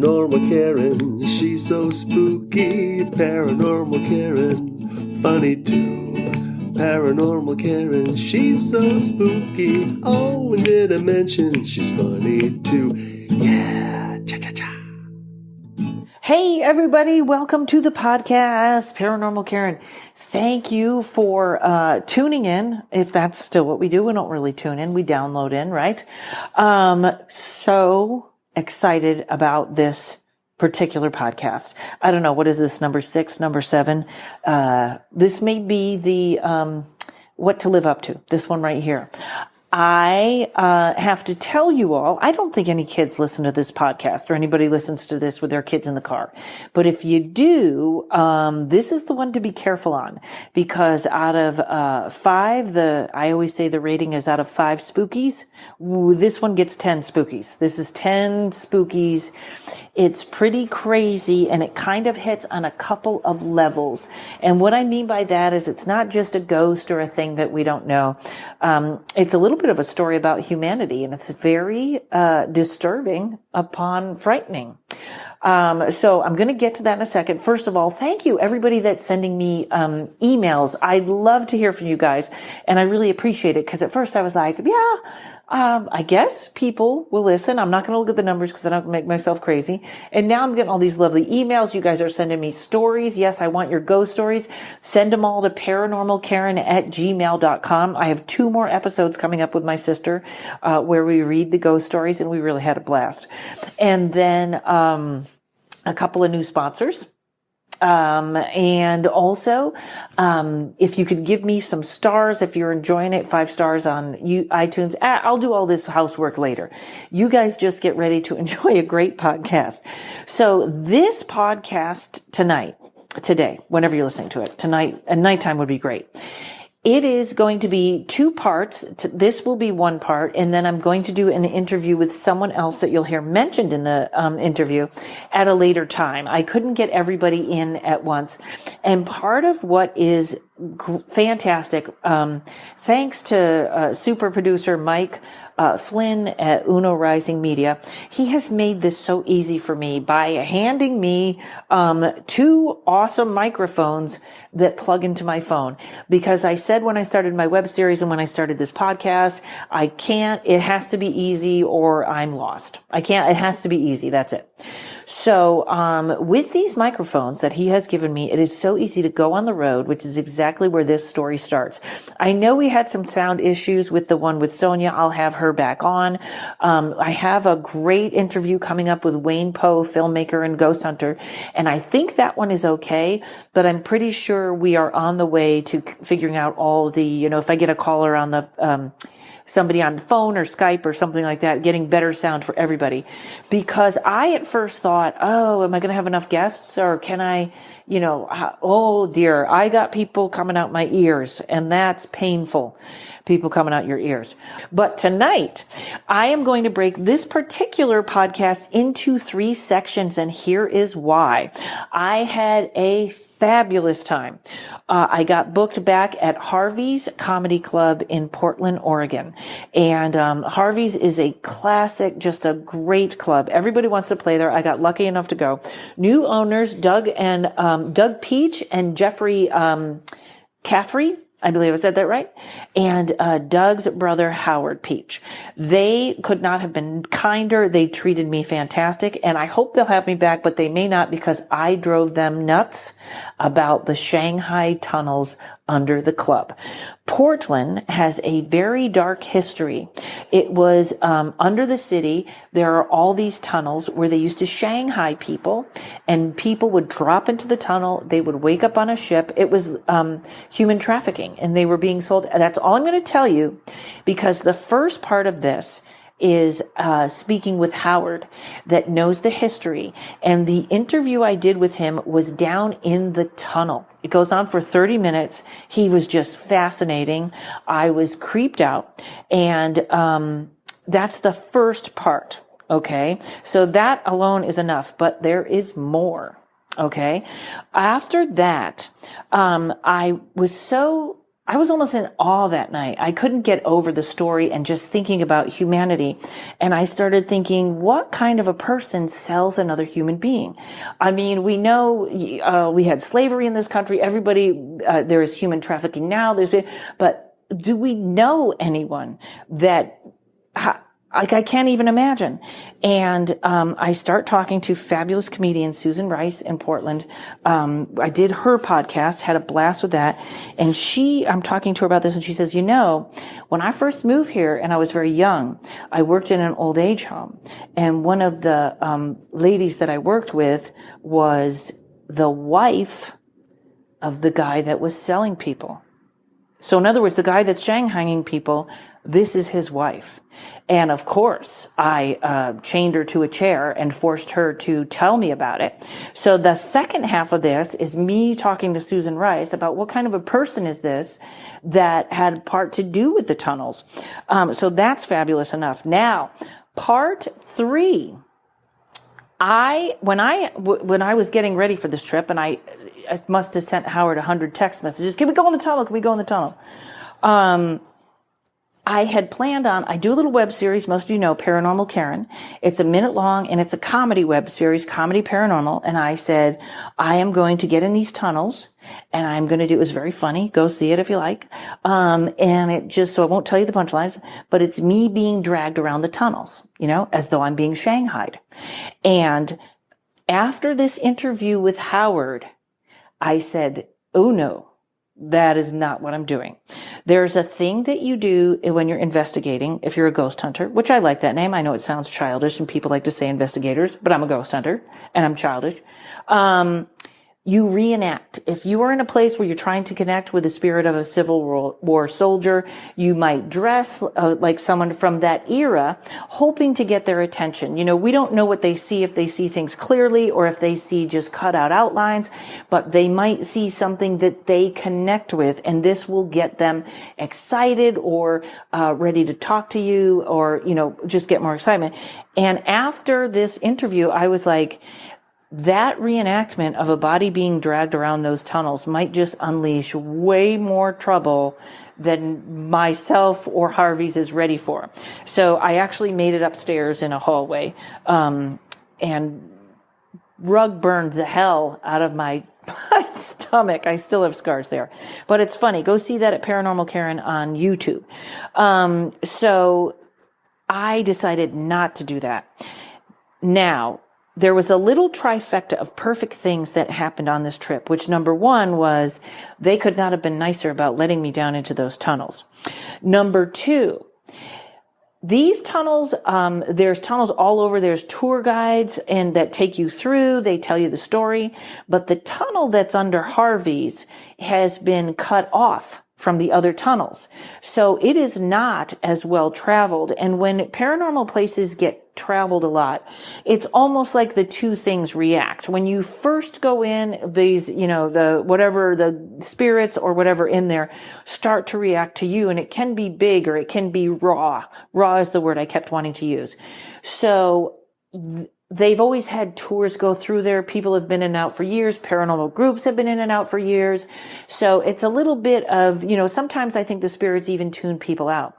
Paranormal Karen, she's so spooky. Paranormal Karen, funny too. Paranormal Karen, she's so spooky. Oh, and did I mention she's funny too? Yeah, cha-cha-cha. Hey everybody, welcome to the podcast, Paranormal Karen. Thank you for tuning in. If that's still what we do, we don't really tune in, we download in, right? So excited about this particular podcast. I don't know, what is this, number 6, number 7? This may be the what to live up to, this one right here. I have to tell you all, I don't think any kids listen to this podcast or anybody listens to this with their kids in the car. But if you do, this is the one to be careful on, because out of 5, I always say the rating is out of 5 spookies. This one gets 10 spookies. This is 10 spookies. It's pretty crazy, and it kind of hits on a couple of levels. And what I mean by that is it's not just a ghost or a thing that we don't know. It's a little bit of a story about humanity, and it's very disturbing upon frightening. So I'm going to get to that in a second. First of all, thank you everybody that's sending me emails. I'd love to hear from you guys, and I really appreciate it, because at first I was like, yeah, I guess people will listen. I'm not going to look at the numbers because I don't make myself crazy. And now I'm getting all these lovely emails. You guys are sending me stories. Yes, I want your ghost stories. Send them all to paranormalkaren@gmail.com. I have 2 more episodes coming up with my sister, where we read the ghost stories, and we really had a blast. And then, a couple of new sponsors. And also, if you could give me some stars, if you're enjoying it, 5 stars on iTunes, I'll do all this housework later. You guys just get ready to enjoy a great podcast. So this podcast today, whenever you're listening to it, tonight, and nighttime would be great. It is going to be 2 parts. This will be 1 part, and then I'm going to do an interview with someone else that you'll hear mentioned in the interview at a later time. I couldn't get everybody in at once. And part of what is fantastic, thanks to super producer Mike Flynn at Uno Rising Media, he has made this so easy for me by handing me 2 awesome microphones that plug into my phone. Because I said when I started my web series and when I started this podcast, it has to be easy or I'm lost. It has to be easy. That's it. So, with these microphones that he has given me, it is so easy to go on the road, which is exactly where this story starts. I know we had some sound issues with the one with Sonia. I'll have her back on. I have a great interview coming up with Wayne Poe, filmmaker and ghost hunter. And I think that one is okay, but I'm pretty sure we are on the way to figuring out all the, if I get a caller on the, somebody on the phone or Skype or something like that, getting better sound for everybody. Because I at first thought, oh, am I going to have enough guests, or can I, oh dear, I got people coming out my ears, and that's painful. People coming out your ears. But tonight, I am going to break this particular podcast into 3 sections, and here is why. I had a fabulous time. I got booked back at Harvey's Comedy Club in Portland, Oregon. And Harvey's is a classic, just a great club. Everybody wants to play there. I got lucky enough to go. New owners, Doug Peach and Jeffrey Caffrey, I believe I said that right. And Doug's brother, Howard Peach. They could not have been kinder. They treated me fantastic. And I hope they'll have me back, but they may not, because I drove them nuts about the Shanghai Tunnels under the club. Portland has a very dark history. It was under the city. There are all these tunnels where they used to Shanghai people, and people would drop into the tunnel. They would wake up on a ship. It was human trafficking, and they were being sold. That's all I'm going to tell you, because the first part of this is speaking with Howard, that knows the history. And the interview I did with him was down in the tunnel. It goes on for 30 minutes. He was just fascinating. I was creeped out. And that's the first part. Okay. So that alone is enough, but there is more. Okay. After that, I was almost in awe that night. I couldn't get over the story and just thinking about humanity. And I started thinking, what kind of a person sells another human being? I mean, we know we had slavery in this country. Everybody, there is human trafficking now. But do we know anyone that... Like, I can't even imagine. And I start talking to fabulous comedian Susan Rice in Portland. I did her podcast, had a blast with that. And I'm talking to her about this, and she says, when I first moved here and I was very young, I worked in an old age home. And one of the ladies that I worked with was the wife of the guy that was selling people. So in other words, the guy that's shanghaiing people, this is his wife. And of course, I chained her to a chair and forced her to tell me about it. So the second half of this is me talking to Susan Rice about what kind of a person is this that had part to do with the tunnels. So that's fabulous enough. Now, part 3. When I was getting ready for this trip, and I must have sent Howard 100 text messages. Can we go in the tunnel? Can we go in the tunnel? I had planned on, I do a little web series, most of you know, Paranormal Karen. It's a minute long, and it's a comedy web series, Comedy Paranormal. And I said, I am going to get in these tunnels, and I'm going to do, it was very funny. Go see it if you like. And it just, so I won't tell you the punchlines, but it's me being dragged around the tunnels, as though I'm being shanghaied. And after this interview with Howard, I said, oh no. That is not what I'm doing. There's a thing that you do when you're investigating, if you're a ghost hunter, which I like that name. I know it sounds childish and people like to say investigators, but I'm a ghost hunter and I'm childish. You reenact. If you are in a place where you're trying to connect with the spirit of a Civil War soldier, you might dress like someone from that era, hoping to get their attention. We don't know what they see, if they see things clearly or if they see just cut out outlines, but they might see something that they connect with, and this will get them excited or ready to talk to you, or, just get more excitement. And after this interview, I was like, that reenactment of a body being dragged around those tunnels might just unleash way more trouble than myself or Harvey's is ready for. So I actually made it upstairs in a hallway, and rug burned the hell out of my stomach. I still have scars there, but it's funny. Go see that at Paranormal Karen on YouTube. So I decided not to do that. Now, there was a little trifecta of perfect things that happened on this trip, which number 1 was they could not have been nicer about letting me down into those tunnels. Number 2, these tunnels, there's tunnels all over. There's tour guides and that take you through. They tell you the story, but the tunnel that's under Harvey's has been cut off from the other tunnels. So it is not as well traveled. And when paranormal places get traveled a lot, it's almost like the two things react. When you first go in, these, the spirits or whatever in there start to react to you, and it can be big or it can be raw. Raw is the word I kept wanting to use. So they've always had tours go through there. People have been in and out for years. Paranormal groups have been in and out for years. So it's a little bit of, sometimes I think the spirits even tune people out.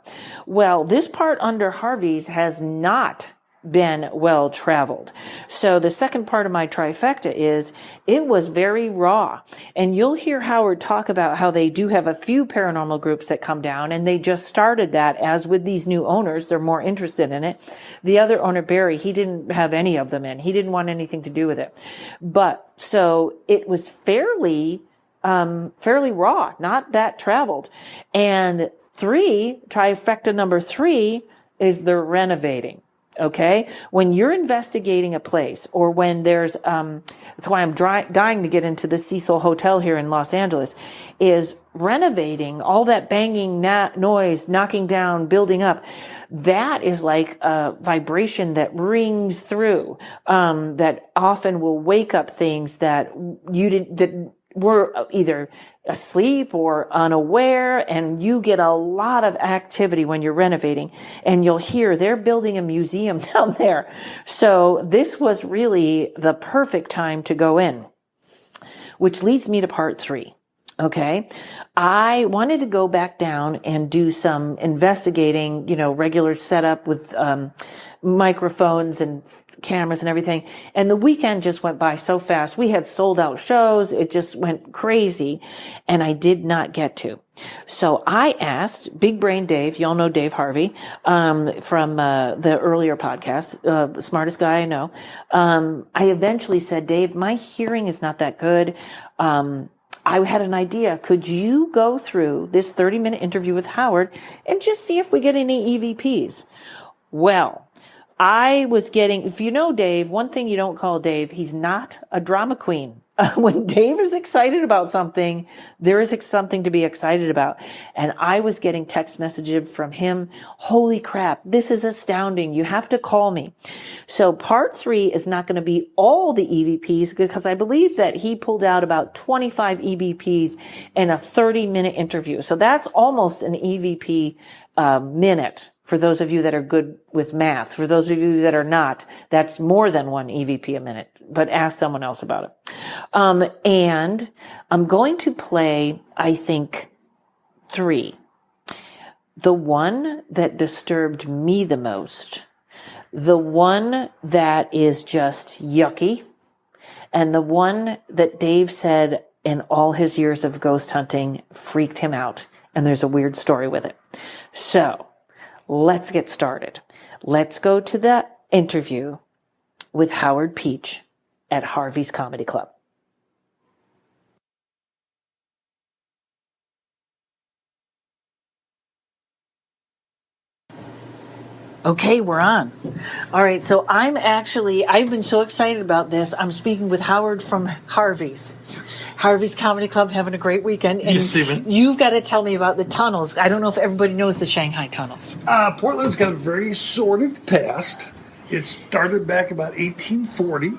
Well, this part under Harvey's has not been well traveled. So the second part of my trifecta is it was very raw. And you'll hear Howard talk about how they do have a few paranormal groups that come down, and they just started that. As with these new owners, they're more interested in it. The other owner, Barry, he didn't have any of them in. He didn't want anything to do with it. But so it was fairly raw, not that traveled. And trifecta number 3 is they're renovating. Okay. When you're investigating a place, or when there's, that's why I'm dying to get into the Cecil Hotel here in Los Angeles, is renovating, all that banging noise, knocking down, building up. That is like a vibration that rings through, that often will wake up things that that were either asleep or unaware, and you get a lot of activity when you're renovating, and you'll hear they're building a museum down there. So this was really the perfect time to go in, which leads me to part 3. Okay. I wanted to go back down and do some investigating, regular setup with microphones and cameras and everything. And the weekend just went by so fast. We had sold out shows. It just went crazy. And I did not get to. So I asked Big Brain Dave, y'all know Dave Harvey, from the earlier podcast, smartest guy I know. I eventually said, Dave, my hearing is not that good. I had an idea. Could you go through this 30-minute interview with Howard and just see if we get any EVPs? Well, I was getting, if you know Dave, one thing you don't call Dave, he's not a drama queen. When Dave is excited about something, there is something to be excited about. And I was getting text messages from him. Holy crap, this is astounding. You have to call me. So part 3 is not going to be all the EVPs because I believe that he pulled out about 25 EVPs in a 30-minute interview. So that's almost an EVP minute. For those of you that are good with math, for those of you that are not, that's more than one EVP a minute, but ask someone else about it. And I'm going to play, I think, 3. The one that disturbed me the most, the one that is just yucky, and the one that Dave said in all his years of ghost hunting freaked him out. And there's a weird story with it. So, let's get started. Let's go to the interview with Howard Peach at Harvey's Comedy Club. Okay, we're on. All right, so I've been so excited about this. I'm speaking with Howard from Harvey's Comedy Club, having a great weekend. And yes, Stephen. You've got to tell me about the tunnels. I don't know if everybody knows the Shanghai Tunnels. Portland's got a very sordid past. It started back about 1840.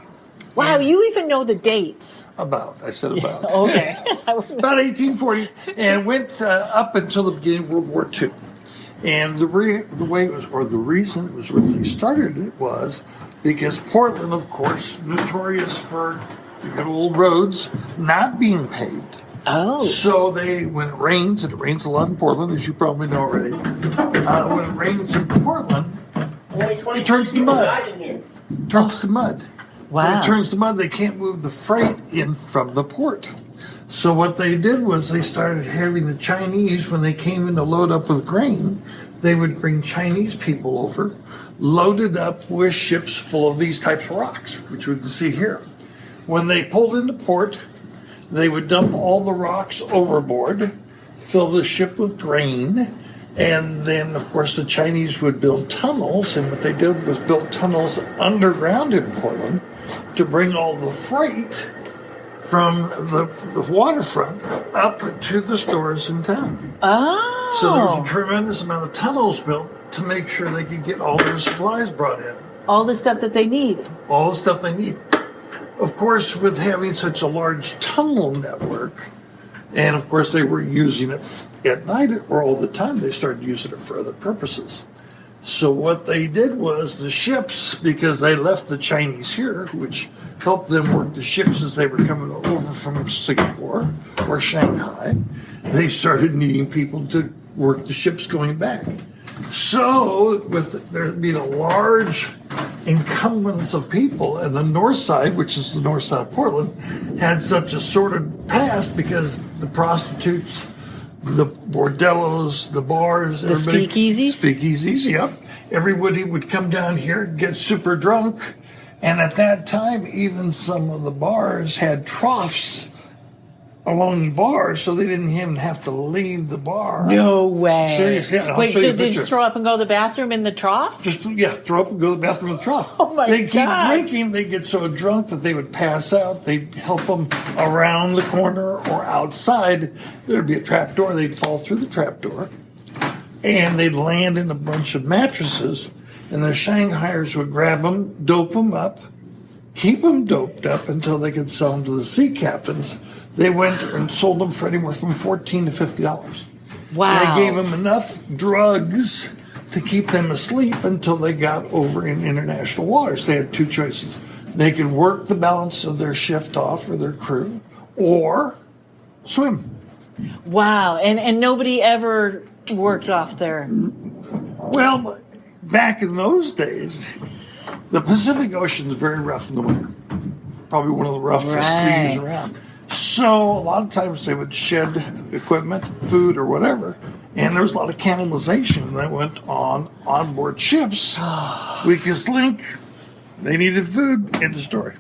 Wow, you even know the dates. I said about. Okay. About 1840, and went up until the beginning of World War II. And the way it was, or the reason it was originally started, it was because Portland, of course, notorious for the good old roads not being paved. Oh. So when it rains, and it rains a lot in Portland, as you probably know already, when it rains in Portland, it turns to mud. Turns to mud. Wow. When it turns to mud, they can't move the freight in from the port. So what they did was they started having the Chinese, when they came in to load up with grain, they would bring Chinese people over, loaded up with ships full of these types of rocks, which we can see here. When they pulled into port, they would dump all the rocks overboard, fill the ship with grain, and then, of course, the Chinese would build tunnels, and what they did was build tunnels underground in Portland to bring all the freight from the waterfront up to the stores in town. Oh. So there was a tremendous amount of tunnels built to make sure they could get all their supplies brought in. All the stuff that they need. All the stuff they need. Of course, with having such a large tunnel network, and of course they were using it at night or all the time, they started using it for other purposes. So what they did was the ships, because they left the Chinese here, which helped them work the ships as they were coming over from Singapore or Shanghai, they started needing people to work the ships going back. So with there being a large encumbrance of people, and the north side, which is the north side of Portland, had such a sordid past because the prostitutes, the bordellos, the bars, the speakeasies, yep. Everybody would come down here, get super drunk, and at that time, even some of the bars had troughs along the bar, so they didn't even have to leave the bar. No way. Seriously, yeah. Wait, so they just throw up and go to the bathroom in the trough? Throw up and go to the bathroom in the trough. Oh my God. They'd keep drinking, they'd get so drunk that they would pass out. They'd help them around the corner or outside. There'd be a trap door, they'd fall through the trap door, and they'd land in a bunch of mattresses, and the Shanghaiers would grab them, dope them up, keep them doped up until they could sell them to the sea captains. They went and sold them for anywhere from $14 to $50. Wow. They gave them enough drugs to keep them asleep until they got over in international waters. They had two choices. They could work the balance of their shift off or their crew, or swim. Wow. And nobody ever worked off there. Well, back in those days, the Pacific Ocean is very rough in the winter. Probably one of the roughest seas around. So a lot of times they would shed equipment, food, or whatever, and there was a lot of cannibalization that went on board ships. Weakest link, they needed food. End of story.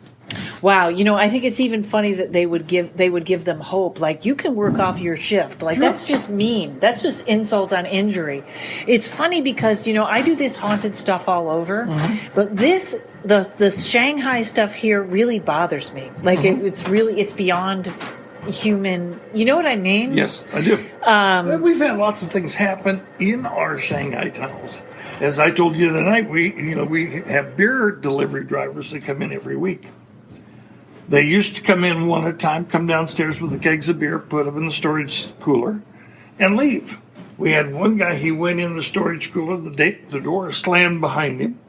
Wow, I think it's even funny that they would give them hope. Like, you can work off your shift. Like, that's just mean. That's just insult on injury. It's funny because I do this haunted stuff all over, but the Shanghai stuff here really bothers me. Like, it's beyond human. You know what I mean? Yes, I do. We've had lots of things happen in our Shanghai tunnels. As I told you the other night, we have beer delivery drivers that come in every week. They used to come in one at a time, come downstairs with the kegs of beer, put them in the storage cooler, and leave. We had one guy, he went in the storage cooler, the door slammed behind him,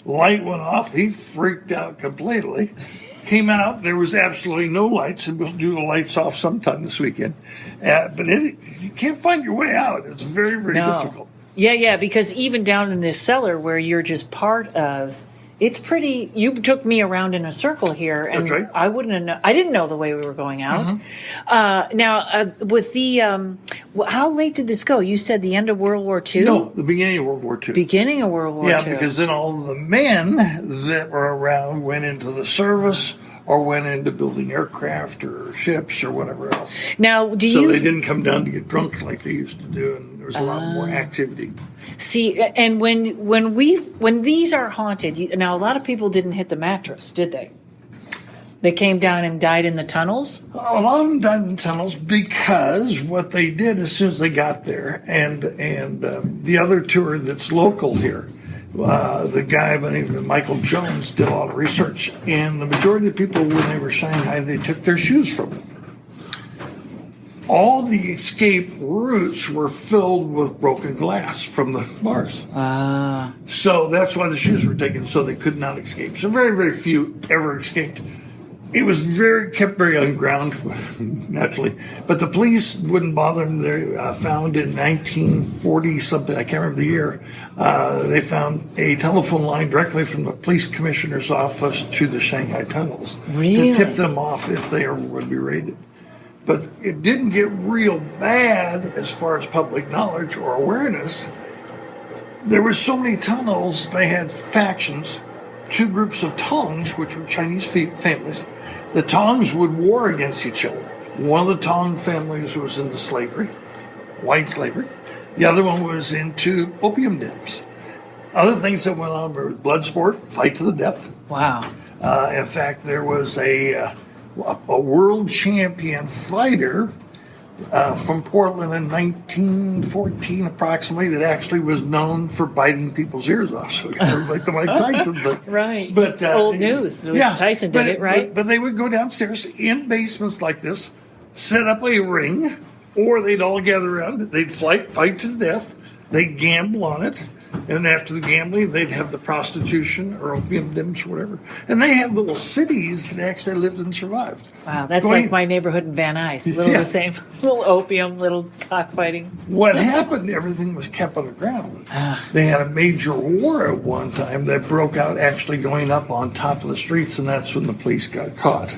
light went off, he freaked out completely, came out, there was absolutely no lights, and we'll do the lights off sometime this weekend. But you can't find your way out. It's very, very difficult. Yeah, because even down in this cellar where you're just part of, it's pretty. You took me around in a circle here, and that's right. I didn't know the way we were going out. Now, with the how late did this go? You said the end of World War II. No, the beginning of World War II. Beginning of World War II. Yeah, because then all the men that were around went into the service or went into building aircraft or ships or whatever else. Now, so they didn't come down to get drunk like they used to do, and there was a lot more activity. See, and when these are haunted, now a lot of people didn't hit the mattress, did they? They came down and died in the tunnels? A lot of them died in the tunnels because what they did as soon as they got there, and the other tour that's local here, the guy by the name of Michael Jones did a lot of research, and the majority of people, when they were Shanghai, they took their shoes from them. All the escape routes were filled with broken glass from the bars. So that's why the shoes were taken, so they could not escape. So very, very few ever escaped. It was kept very underground, naturally. But the police wouldn't bother them. They found in 1940-something, I can't remember the year, they found a telephone line directly from the police commissioner's office to the Shanghai Tunnels to tip them off if they ever would be raided. But it didn't get real bad as far as public knowledge or awareness. There were so many tunnels, they had factions, two groups of Tongs, which were Chinese families. The Tongs would war against each other. One of the Tong families was into slavery, white slavery. The other one was into opium dens. Other things that went on were blood sport, fight to the death. Wow. In fact, there was a world champion fighter from Portland in 1914 approximately that actually was known for biting people's ears off. So like the Mike Tyson thing. Right. But it's old news. Tyson did it, right? But they would go downstairs in basements like this, set up a ring, or they'd all gather around. They'd fight to the death. They'd gamble on it. And after the gambling, they'd have the prostitution or opium dens or whatever. And they had little cities that actually lived and survived. Wow, that's like my neighborhood in Van Nuys. The same. Little opium, little cockfighting. What happened, everything was kept underground. They had a major war at one time that broke out actually going up on top of the streets, and that's when the police got caught.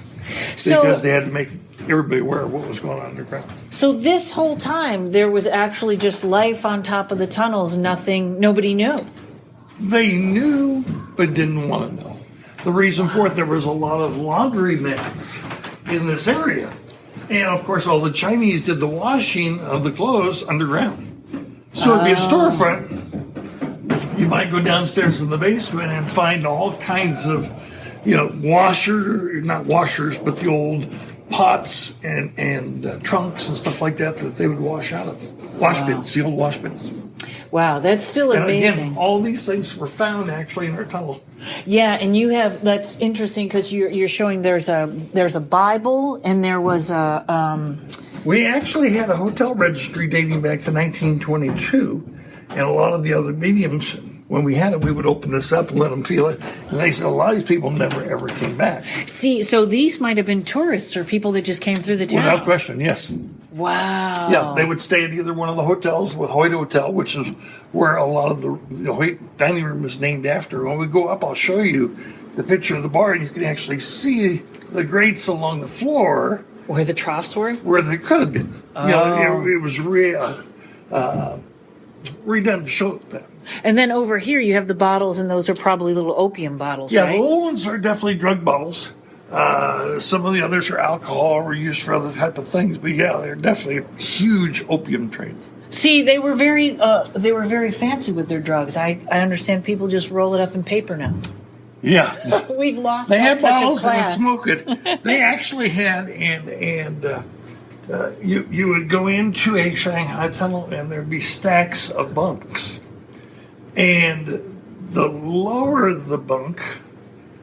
Because they had to make everybody aware of what was going on underground. So this whole time, there was actually just life on top of the tunnels, nobody knew. They knew, but didn't want to know. The reason for it, there was a lot of laundromats in this area. And, of course, all the Chinese did the washing of the clothes underground. So it'd be a storefront. You might go downstairs in the basement and find all kinds of, not washers, but the old pots and trunks and stuff like that they would wash out of. Wash bins, the old wash bins. Wow, that's still amazing. And again, all these things were found actually in our tunnel. Yeah, and that's interesting because you're showing there's a Bible and there was a. We actually had a hotel registry dating back to 1922, and a lot of the other mediums, when we had it, we would open this up and let them feel it. And they said a lot of these people never, ever came back. See, so these might have been tourists or people that just came through the town. Without question, yes. Wow. Yeah, they would stay at either one of the hotels, with Hoyt Hotel, which is where a lot of the Hoyt dining room is named after. When we go up, I'll show you the picture of the bar, and you can actually see the grates along the floor. Where the troughs were? Where they could have been. Oh. You know, it was redone to show that. And then over here you have the bottles, and those are probably little opium bottles, Yeah, right? the little ones are definitely drug bottles. Some of the others are alcohol or used for other type of things. But yeah, they're definitely huge opium trains. See, they were very fancy with their drugs. I understand people just roll it up in paper now. Yeah. We've lost They that had touch bottles of and would class. smoke it. They actually had, you would go into a Shanghai tunnel and there'd be stacks of bunks. And the lower the bunk,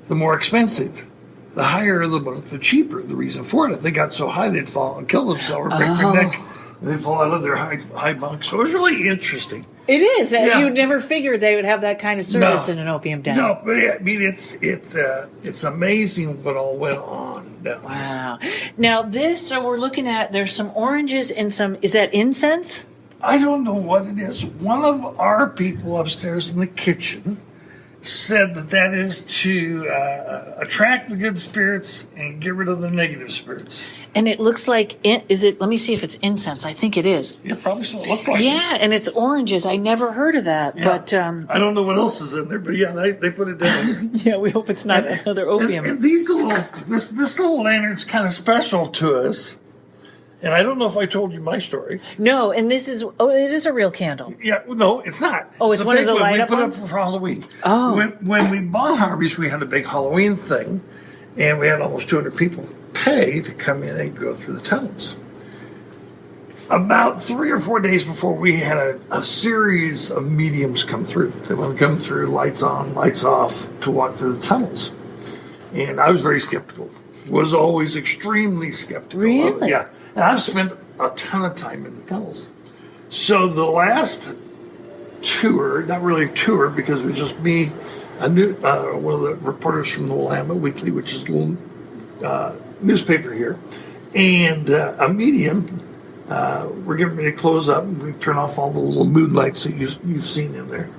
the more expensive. The higher the bunk, the cheaper. The reason for it, if they got so high, they'd fall and kill themselves or break their neck. And they'd fall out of their high bunks. So it was really interesting. It is. Yeah. You'd never figured they would have that kind of service in an opium den. No, but I mean, it's amazing what all went on down there. Wow. Now so we're looking at, there's some oranges and is that incense? I don't know what it is. One of our people upstairs in the kitchen said that is to attract the good spirits and get rid of the negative spirits. And it looks like, let me see if it's incense. I think it is. It probably still looks like it. Yeah, and it's oranges. I never heard of that. Yeah. But I don't know what else is in there, but yeah, they put it down. yeah, we hope it's not another opium. And these this little lantern's kind of special to us. And I don't know if I told you my story. No, and it is a real candle. Yeah, no, it's not. Oh, it's a one of fake the one. light-up We put ones? it up for Halloween. Oh. When we bought Harvey's, we had a big Halloween thing, and we had almost 200 people pay to come in and go through the tunnels. About 3 or 4 days before, we had a series of mediums come through. They want to come through, lights on, lights off, to walk through the tunnels. And I was very skeptical. Was always extremely skeptical. Really? Yeah. And I've spent a ton of time in the tunnels. So the last tour, not really a tour because it was just me, one of the reporters from the Willamette Weekly, which is a little newspaper here, and a medium. We're getting ready to close up. We turn off all the little mood lights that you've seen in there.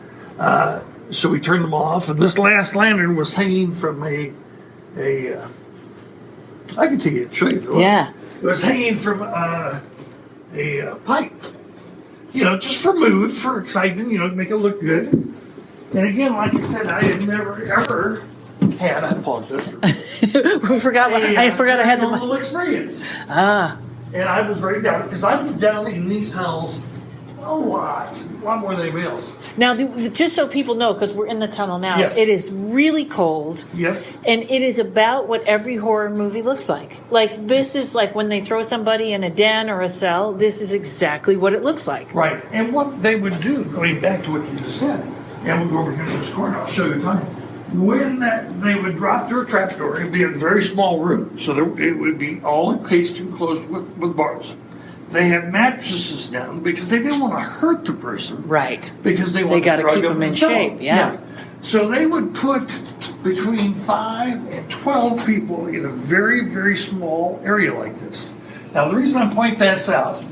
So we turned them off, and this last lantern was hanging from I can take it, show you if you want. Yeah. It was hanging from a pipe, just for mood, for excitement, to make it look good. And again, like I said, I had never, ever had, I apologize for I forgot I had a little experience. Ah. And I was very down, because I've been down in these tunnels a lot more than anybody else. Now, just so people know, because we're in the tunnel now, Yes. It is really cold. Yes. And it is about what every horror movie looks like. Like, this is like when they throw somebody in a den or a cell, this is exactly what it looks like. Right. And what they would do, going back to what you just said, and we'll go over here to this corner, I'll show you the time. When they would drop through a trapdoor, it would be a very small room. So it would be all encased and closed with bars. They had mattresses down because they didn't want to hurt the person. Right. Because they wanted got to to keep them in shape, yeah. So they would put between 5 and 12 people in a very, very small area like this. Now, the reason I point this out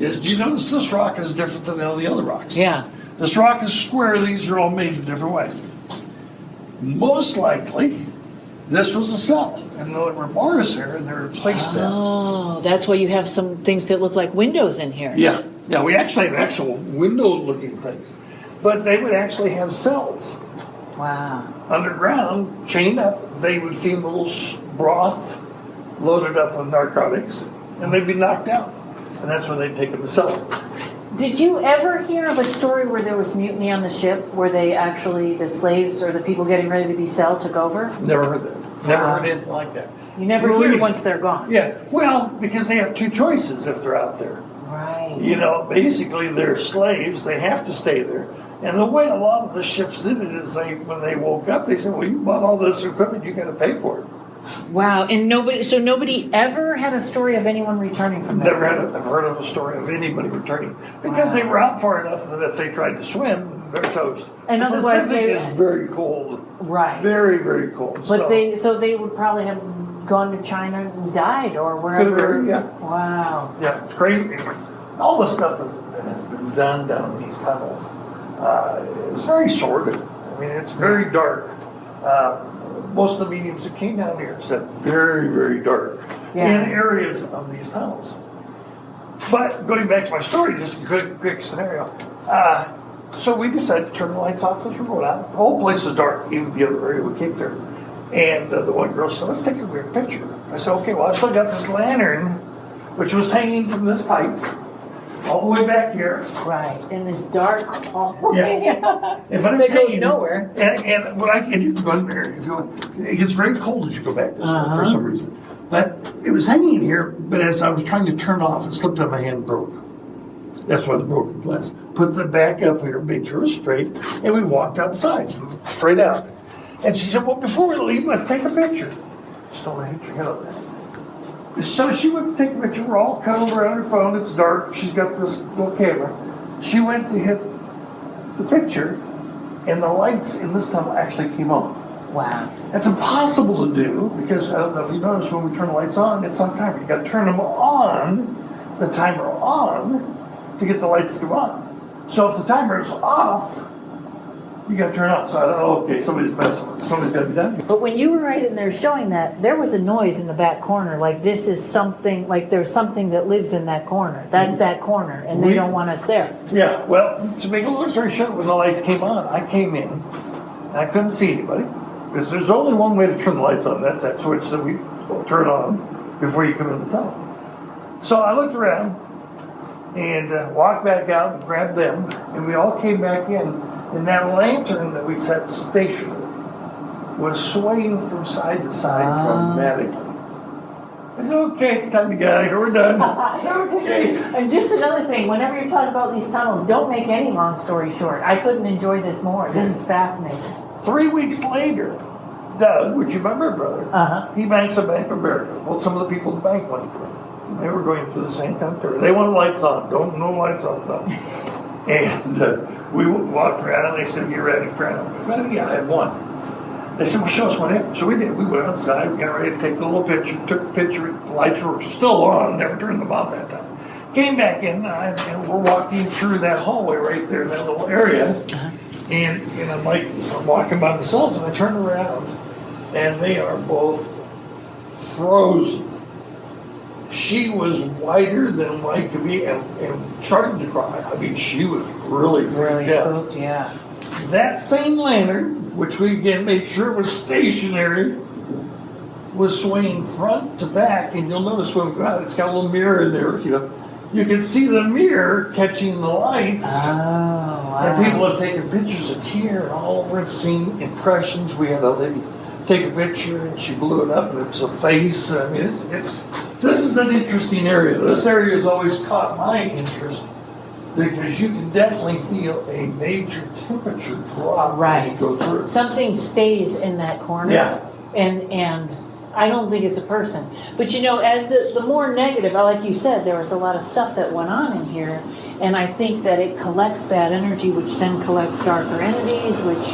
is, do you notice this rock is different than all the other rocks? Yeah. This rock is square. These are all made a different way. Most likely, this was a cell, and there were bars there, and they were placed there. Oh, that's why you have some things that look like windows in here. Yeah. Yeah, we actually have actual window-looking things. But they would actually have cells. Wow. Underground, chained up. They would feed them a little broth loaded up with narcotics, and they'd be knocked out. And that's when they'd take them to cells. Did you ever hear of a story where there was mutiny on the ship, where the slaves or the people getting ready to be sold took over? Never heard that. Never heard anything like that. You never hear once they're gone. Yeah. Well, because they have two choices if they're out there. Right. Basically they're slaves. They have to stay there. And the way a lot of the ships did it is when they woke up, they said, well, you bought all this equipment, you got to pay for it. Wow. And nobody ever had a story of anyone returning from this? Never I've heard of a story of anybody returning. Because they were out far enough that if they tried to swim, they're toast. And the otherwise Pacific is very cold. Right. Very, very cold. But they would probably have gone to China and died or Could wherever. have been, yeah. Wow. Yeah, it's crazy. All the stuff that has been done down these tunnels is very sordid. I mean, it's very dark. Most of the mediums that came down here said very, very dark in areas of these tunnels. But going back to my story, just a quick scenario. So we decided to turn the lights off as we're going out. The whole place is dark, even the other area we came through. And the one girl said, let's take a weird picture. I said, okay, well, I still got this lantern, which was hanging from this pipe all the way back here. Right, in this dark hallway. Yeah. And That goes nowhere. And what and you can go in there if you want. It gets very cold as you go back this way for some reason. But it was hanging here, but as I was trying to turn it off, it slipped out of my hand and broke. That's why the broken glass. Put the back up here, made sure it was straight, and we walked outside, straight out. And she said, well, before we leave, let's take a picture. Just don't hit your head on that. So she went to take the picture. We're all cuddled around her phone. It's dark. She's got this little camera. She went to hit the picture, and the lights in this tunnel actually came on. Wow. That's impossible to do because I don't know if you notice when we turn the lights on, it's on timer. You got to turn them on, the timer on, to get the lights to on. So if the timer is off, you got to turn it on. So I thought, okay, somebody's messing with it. Somebody's got to be done here. But when you were right in there showing that, there was a noise in the back corner. Like this is something, like there's something that lives in that corner. That's that corner, and they don't want us there. Yeah, well, to make a long story short, when the lights came on, I came in, and I couldn't see anybody. Because there's only one way to turn the lights on. That's that switch that we turn on before you come in the tunnel. So I looked around and walked back out and grabbed them, and we all came back in. And that lantern that we set stationary was swaying from side to side dramatically. I said, okay, it's time to get out of here. We're done. Okay. And just another thing, whenever you're talking about these tunnels, don't make any long story short. I couldn't enjoy this more. This is fascinating. 3 weeks later, Doug, which you remember, brother, he banks a Bank of America. Well, some of the people at the bank went through. They were going through the same time. They wanted lights on. No lights on. No. And we walked around and they said, you ready, Paranormal? Well, yeah, I had one. They said, well, show us what happened. So we did. We went outside. We got ready to take the little picture. Took the picture. The lights were still on. Never turned them off that time. Came back in and we're walking through that hallway right there in that little area. And I'm like, I'm walking by myself, and I turn around, and they are both frozen. She was whiter than white could be, and started to cry. I mean, she was really freaked out. Spooked, yeah. That same lantern, which we again made sure was stationary, was swaying front to back, and you'll notice when we go out, it's got a little mirror in there, You can see the mirror catching the lights. Oh, wow. And people have taken pictures of here and all over and seen impressions. We had a lady take a picture and she blew it up and it was a face. I mean, this is an interesting area. This area has always caught my interest because you can definitely feel a major temperature drop as you go through. Something stays in that corner. Yeah. And I don't think it's a person. But as the more negative, like you said, there was a lot of stuff that went on in here. And I think that it collects bad energy, which then collects darker entities, which,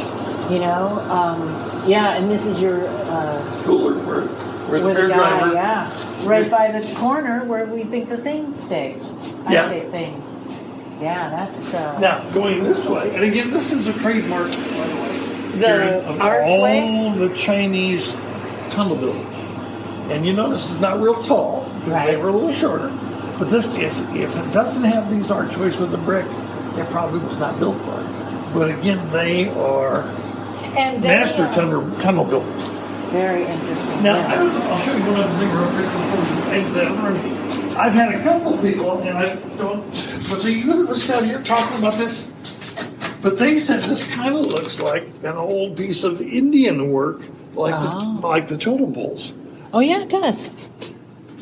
and this is your... cooler where the bear driver... Yeah, right by the corner where we think the thing stays. I say thing. Yeah, that's... Now, going this way, and again, this is a trademark, by the way. The archway? All the Chinese tunnel buildings. And you notice it's not real tall, because they were a little shorter. But this, if it doesn't have these archways with the brick, it probably was not built right. But again, they are master tunnel builders. Very interesting. Now, I'll show you one other thing real quick before we end that room. I've had a couple of people, and I don't... But so you was down here talking about this, but they said this kind of looks like an old piece of Indian work, like the totem poles. Oh, yeah, it does.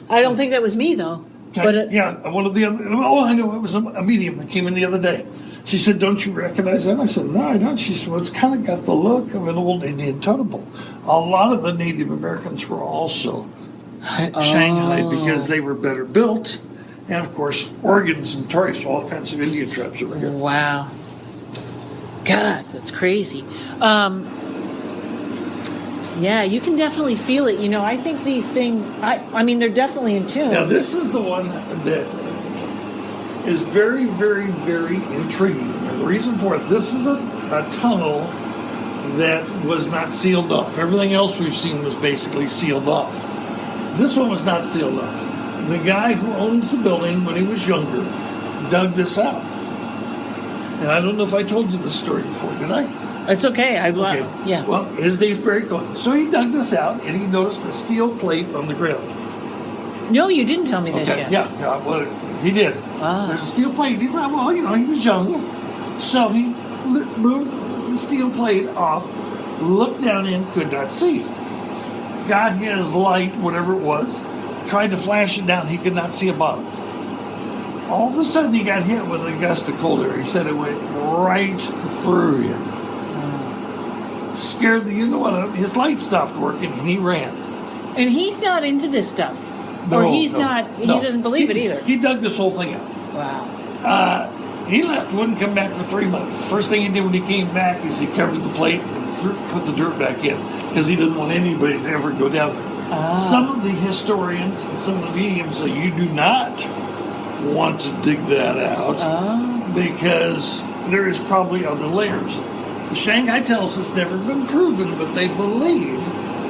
I don't think that was me, though. One of the other... Oh, I know. It was a medium that came in the other day. She said, don't you recognize that? I said, no, I don't. She said, well, it's kind of got the look of an old Indian totem pole. A lot of the Native Americans were also Shanghai because they were better built. And, of course, Oregons and Torres, all kinds of Indian tribes over here. Wow. God, that's crazy. Yeah, you can definitely feel it. I think these things, I mean, they're definitely in tune. Now, this is the one that is very, very, very intriguing. And the reason for it, this is a tunnel that was not sealed off. Everything else we've seen was basically sealed off. This one was not sealed off. The guy who owns the building when he was younger dug this out. And I don't know if I told you this story before, did I? It's okay. Okay. Yeah. Well, his name's Barry Cohen. So he dug this out, and he noticed a steel plate on the ground. No, you didn't tell me this yet. Yeah, well, he did. There's a steel plate. He thought, well, he was young. So he moved the steel plate off, looked down in, could not see. Got his light, whatever it was, tried to flash it down. He could not see a bottom. All of a sudden, he got hit with a gust of cold air. He said it went right through him. Scared his light stopped working, and he ran. And he's not into this stuff. No, he doesn't believe it either. He dug this whole thing out. Wow. He left, wouldn't come back for 3 months. The first thing he did when he came back is he covered the plate and put the dirt back in because he didn't want anybody to ever go down there. Some of the historians and some of the mediums say you do not want to dig that out because there is probably other layers. The Shanghai Tunnels has never been proven, but they believe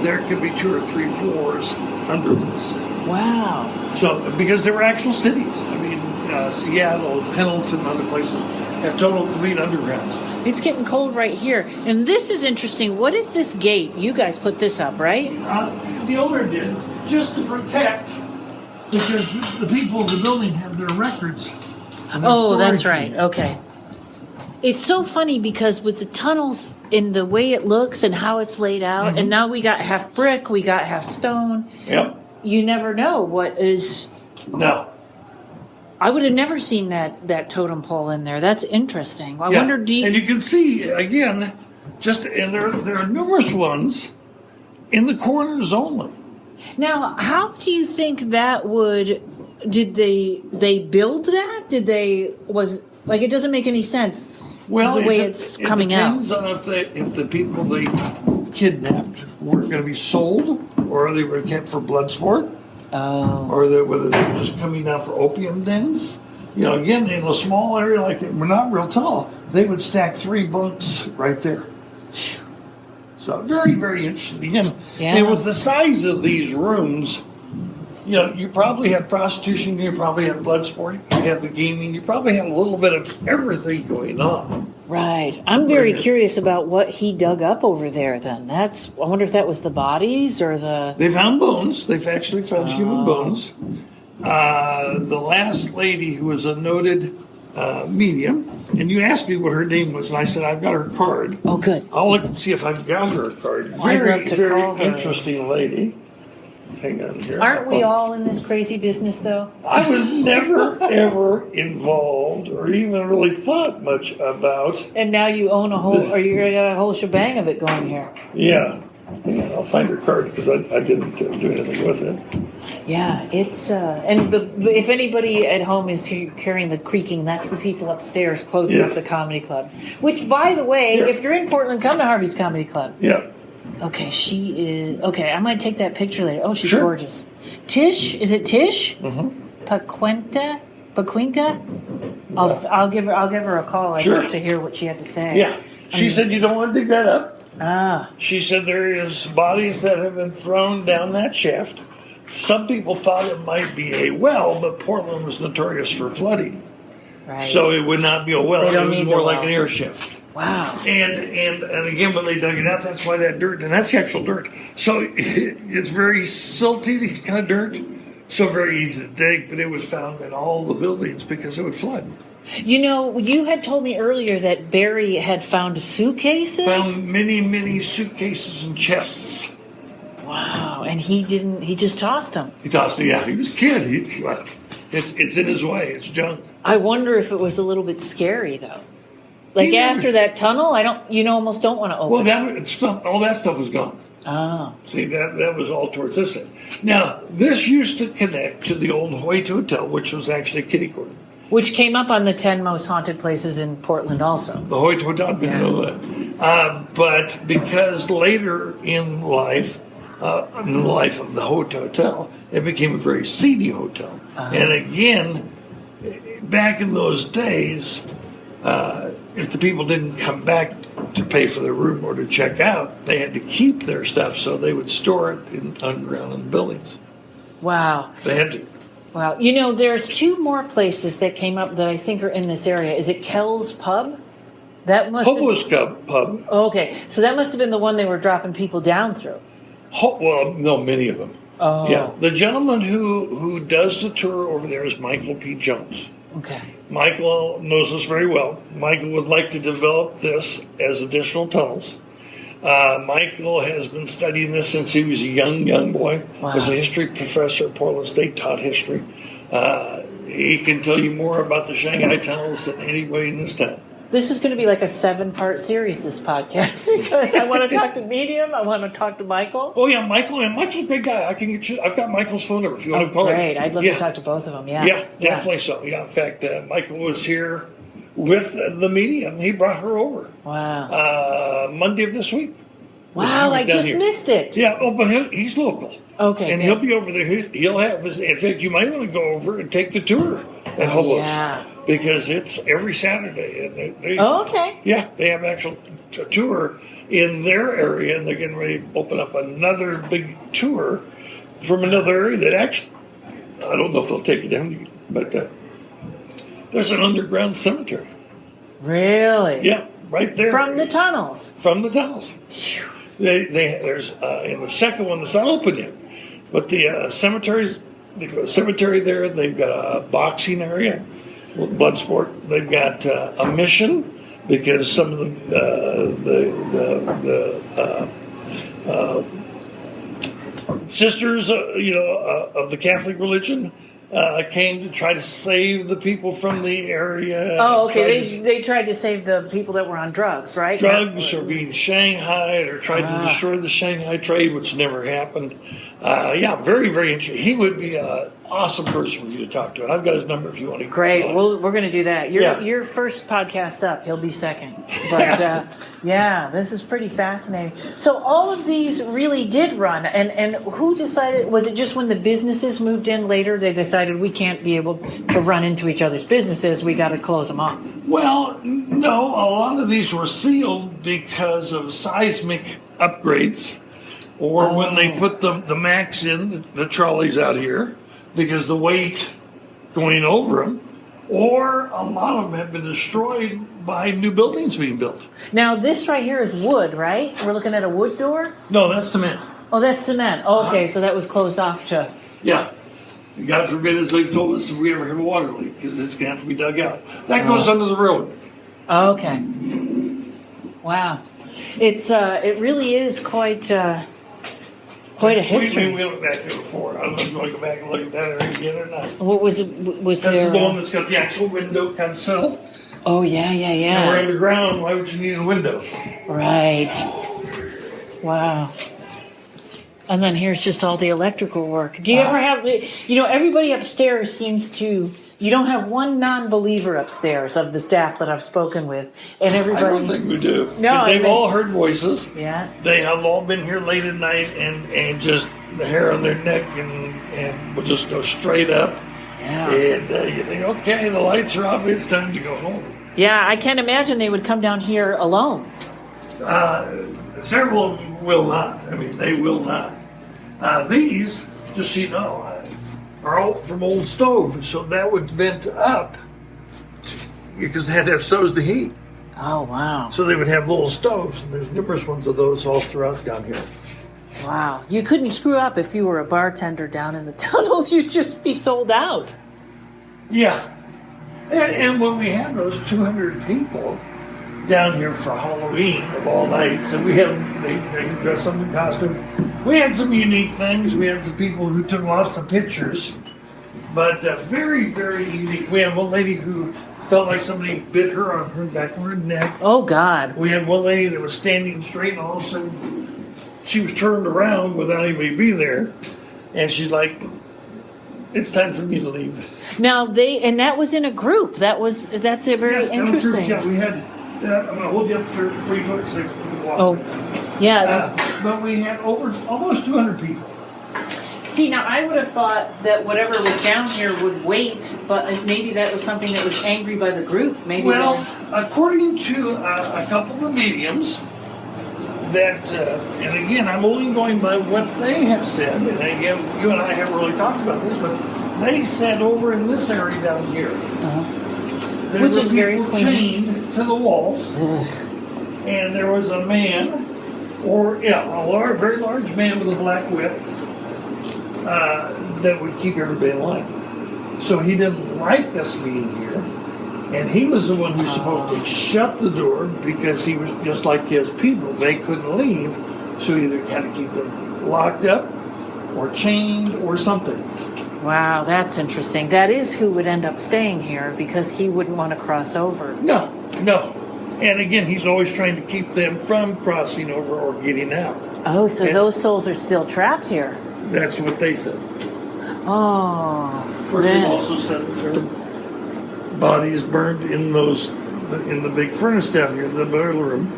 there could be 2 or 3 floors under this. Wow. So, because there were actual cities. I mean, Seattle, Pendleton, other places have total complete undergrounds. It's getting cold right here. And this is interesting. What is this gate? You guys put this up, right? The owner did, just to protect, because the people in the building have their records. Oh, that's right. Okay. It's so funny because with the tunnels and the way it looks and how it's laid out, and now we got half brick, we got half stone. Yep. You never know what is. No. I would have never seen that totem pole in there. That's interesting. I wonder. And you can see again, and there are numerous ones in the corners only. Now, how do you think that would? Did they build that? It doesn't make any sense. Well, the way it's coming out. It depends on if the people they kidnapped were going to be sold, or they were kept for blood sport, or whether they were just coming down for opium dens. Again, in a small area like that, we're not real tall. They would stack 3 bunks right there. So very, very interesting. Again, and with the size of these rooms, you probably had prostitution, you probably had blood sport, you had the gaming, you probably had a little bit of everything going on. Right. I'm very curious about what he dug up over there then. I wonder if that was the bodies or the... They found bones. They've actually found human bones. The last lady who was a noted medium, and you asked me what her name was, and I said, I've got her card. Oh, good. I'll look and see if I've got her card. Very interesting lady. Hang on here. Aren't we all in this crazy business, though? I was never, ever involved or even really thought much about. And now you own a whole, or you got a whole shebang of it going here. Yeah. I'll find her card because I didn't do anything with it. Yeah, it's, if anybody at home is hearing the creaking, that's the people upstairs closing up the comedy club. Which, by the way, if you're in Portland, come to Harvey's Comedy Club. Yeah. Okay, she is. Okay, I might take that picture later. Oh, she's gorgeous. Tish, is it Tish? Mm-hmm. Paquinta. I'll give her a call. I'd love to hear what she had to say. Yeah, she said you don't want to dig that up. Ah. She said there is bodies that have been thrown down that shaft. Some people thought it might be a well, but Portland was notorious for flooding. Right. So it would not be a well. It would be more like an air shaft. Wow. And again, when they dug it out, that's why that dirt, and that's the actual dirt. So it's very silty kind of dirt, so very easy to dig, but it was found in all the buildings because it would flood. You had told me earlier that Barry had found suitcases? Found many, many suitcases and chests. Wow. And he just tossed them. He tossed them, yeah. He was a kid. It's in his way. It's junk. I wonder if it was a little bit scary, though. Like after that tunnel, almost don't want to open. Well, all that stuff was gone. Oh. See, that was all towards this end. Now, this used to connect to the old Hoyt Hotel, which was actually a kiddie corner. Which came up on the 10 most haunted places in Portland also. The Hoyt Hotel, I didn't know that. But because later in the life of the hotel, it became a very seedy hotel. And again, back in those days, if the people didn't come back to pay for their room or to check out, they had to keep their stuff, so they would store it underground in the buildings. Wow. They had to. Wow. You know, there's two more places that came up that I think are in this area. Is it Kell's Pub? That must Hobo's Pub. Okay, so that must have been the one they were dropping people down through. Well, no, many of them. Oh. Yeah. The gentleman who does the tour over there is Michael P. Jones. Okay. Michael knows us very well. Michael would like to develop this as additional tunnels. Michael has been studying this since he was a young boy. Wow. Was a history professor at Portland State, taught history. He can tell you more about the Shanghai Tunnels than anybody in this town. This is going to be like a 7-part series, this podcast, because I want to talk to Medium, I want to talk to Michael. Oh yeah, Michael's a great guy. I can get you. I've got Michael's phone number if you want to call him. Great, I'd love to talk to both of them. Yeah, yeah, definitely so. Yeah, in fact, Michael was here with the Medium. He brought her over. Wow. Monday of this week. Wow, I just missed it. Yeah. Oh, but he's local. Okay, and he'll be over there. He'll have his. In fact, you might want to go over and take the tour at Hobo's. Yeah. Because it's every Saturday. And they okay. Yeah, they have actual tour in their area, and they're getting ready to open up another big tour from another area that actually, I don't know if they'll take it down, but there's an underground cemetery. Really? Yeah, right there. From the tunnels? From the tunnels. There's in the second one that's not open yet, but the cemeteries, they've got a cemetery there, they've got a boxing area, blood sport. They've got a mission because some of the sisters, of the Catholic religion, came to try to save the people from the area. Oh, okay. They tried to save the people that were on drugs, right? Drugs or being shanghaied or tried to destroy the Shanghai trade, which never happened. Very, very interesting. He would be an awesome person for you to talk to. And I've got his number if you want to. Great. We're going to do that. Your first podcast up. He'll be second. But, this is pretty fascinating. So all of these really did run. And who decided? Was it just when the businesses moved in later, they decided we can't be able to run into each other's businesses, we got to close them off? Well, no. A lot of these were sealed because of seismic upgrades. Or when they put the Macs in, the trolleys out here, because the weight going over them, or a lot of them have been destroyed by new buildings being built. Now, this right here is wood, right? We're looking at a wood door? No, that's cement. Oh, that's cement. Oh, okay, so that was closed off to... Yeah. God forbid, as they've told us, if we ever have a water leak, because it's going to have to be dug out. That goes under the road. Okay. Wow. It really is quite a history. We went back there before. I don't know if you want to go back and look at that area again or not. What was This there? is the one that's got the actual window kind of sill. Oh, yeah. And we're underground. Why would you need a window? Right. Wow. And then here's just all the electrical work. Do you ever have everybody upstairs seems to... You don't have one non-believer upstairs of the staff that I've spoken with, and everybody... I don't think we do. No, they've all heard voices. Yeah. They have all been here late at night, and just the hair on their neck and will just go straight up. Yeah. And you think, okay, the lights are off. It's time to go home. Yeah, I can't imagine they would come down here alone. Several of them will not. I mean, they will not. These, just so you know, are all from old stoves, so that would vent up because they had to have stoves to heat. Oh, wow. So they would have little stoves, and there's numerous ones of those all throughout down here. Wow. You couldn't screw up if you were a bartender down in the tunnels. You'd just be sold out. Yeah. And when we had those 200 people down here for Halloween of all nights, and they dressed up in costume. We had some unique things. We had some people who took lots of pictures, but very, very unique. We had one lady who felt like somebody bit her on her back of her neck. Oh, God. We had one lady that was standing straight, and all of a sudden she was turned around without anybody being there, and she's like, "It's time for me to leave." Now that was in a group. That's a very interesting. Yeah, we had I'm going to hold you up for you to look, so you can walk. Oh, yeah. But we had almost 200 people. See, now I would have thought that whatever was down here would wait, but maybe that was something that was angry by the group. Maybe. Well, according to a couple of mediums, that, and again, I'm only going by what they have said, and again, you and I haven't really talked about this, but they said over in this area down here, there which were is very people clean. chained to the walls, and there was a man, a very large man with a black whip, that would keep everybody in line. So he didn't like us being here, and he was the one who supposedly shut the door because he was just like his people. They couldn't leave, so he either had to keep them locked up or chained or something. Wow, that's interesting. That is who would end up staying here because he wouldn't want to cross over. No. And again, he's always trying to keep them from crossing over or getting out. Oh, so those souls are still trapped here. That's what they said. Oh. Of course, they've also said that there were bodies burned in the big furnace down here, the boiler room.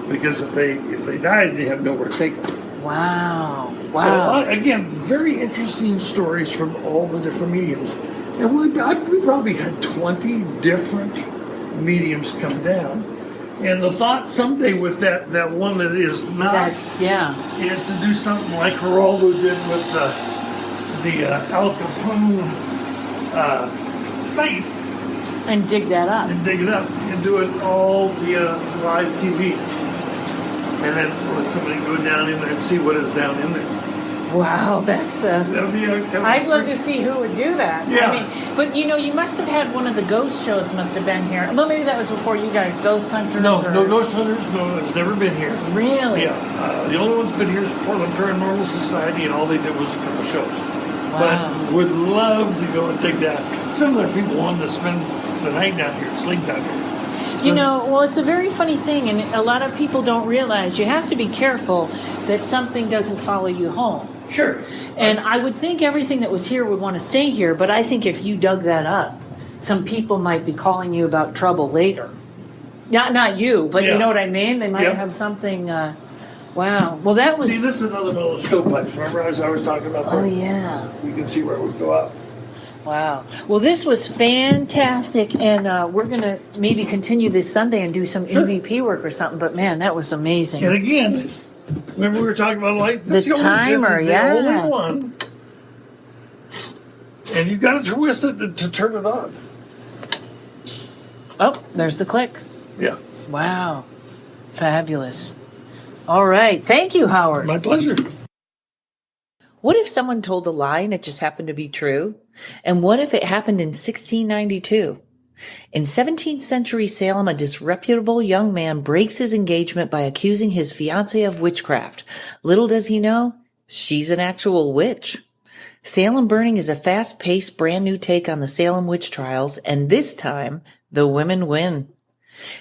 Because if they died, they have nowhere to take them. Wow. So again, very interesting stories from all the different mediums. And we probably had 20 different mediums come down. And the thought someday with that one that is not is to do something like Geraldo did with the Al Capone safe. And dig that up. And dig it up and do it all via live TV. And then let somebody go down in there and see what is down in there. Wow, that's I'd love to see who would do that. Yeah. I mean, but you must have had one of the ghost shows must have been here. Well, maybe that was before you guys, Ghost Hunters. No Ghost Hunters. No, it's never been here. Really? Yeah. The only one's been here is Portland Paranormal Society, and all they did was a couple shows. Wow. But would love to go and dig that. Similar people wanted to spend the night down here, sleep down here. Well, it's a very funny thing, and a lot of people don't realize you have to be careful that something doesn't follow you home. Sure. And I would think everything that was here would want to stay here, but I think if you dug that up, some people might be calling you about trouble later. Not you, but you know what I mean? They might have something, wow. Well, that was... See, this is another one of those stovepipes. Remember as I was talking about that? Oh, yeah. You can see where we go up. Wow. Well, this was fantastic, and we're going to maybe continue this Sunday and do some EVP work or something, but man, that was amazing. And again... Remember we were talking about light? This is the only one. And you got to twist it to turn it on. Oh, there's the click. Yeah. Wow. Fabulous. All right. Thank you, Howard. My pleasure. What if someone told a lie and it just happened to be true? And what if it happened in 1692? In 17th century Salem, a disreputable young man breaks his engagement by accusing his fiancée of witchcraft. Little does he know, she's an actual witch. Salem Burning is a fast-paced, brand-new take on the Salem witch trials, and this time, the women win.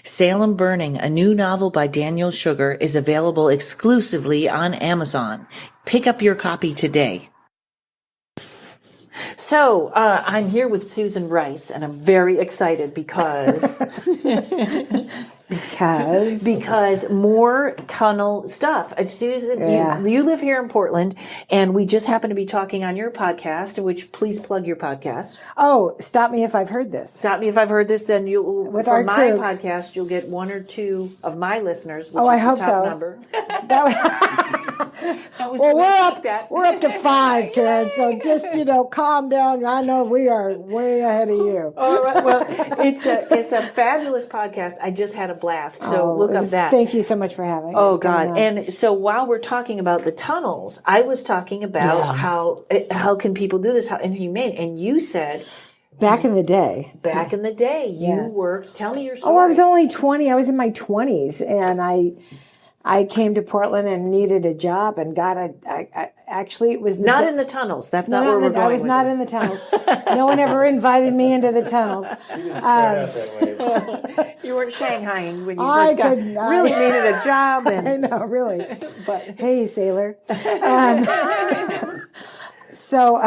Salem Burning, a new novel by Daniel Sugar, is available exclusively on Amazon. Pick up your copy today. So, I'm here with Susan Rice, and I'm very excited because... Because more tunnel stuff. Susan, you live here in Portland, and we just happen to be talking on your podcast, which please plug your podcast. Oh, Stop Me If I've Heard This. Stop Me If I've Heard This, then with for our my crew. podcast, you'll get one or two of my listeners, which I is hope the top so. number. Well, we're up to 5, Karen. So just calm down. I know we are way ahead of you. All right. Well, it's a fabulous podcast. I just had a blast. So look up that. Thank you so much for having. Oh God! And so while we're talking about the tunnels, I was talking about how can people do this? How inhumane? And you said. Back in the day, you worked. Tell me your story. Oh, I was only 20. I was in my 20s, and I came to Portland and needed a job and got actually it was not in the tunnels. That's not where we're going. I was not in the tunnels. No one ever invited me into the tunnels. You weren't Shanghaiing when you first really needed a job. And, I know, really. But hey, sailor. So,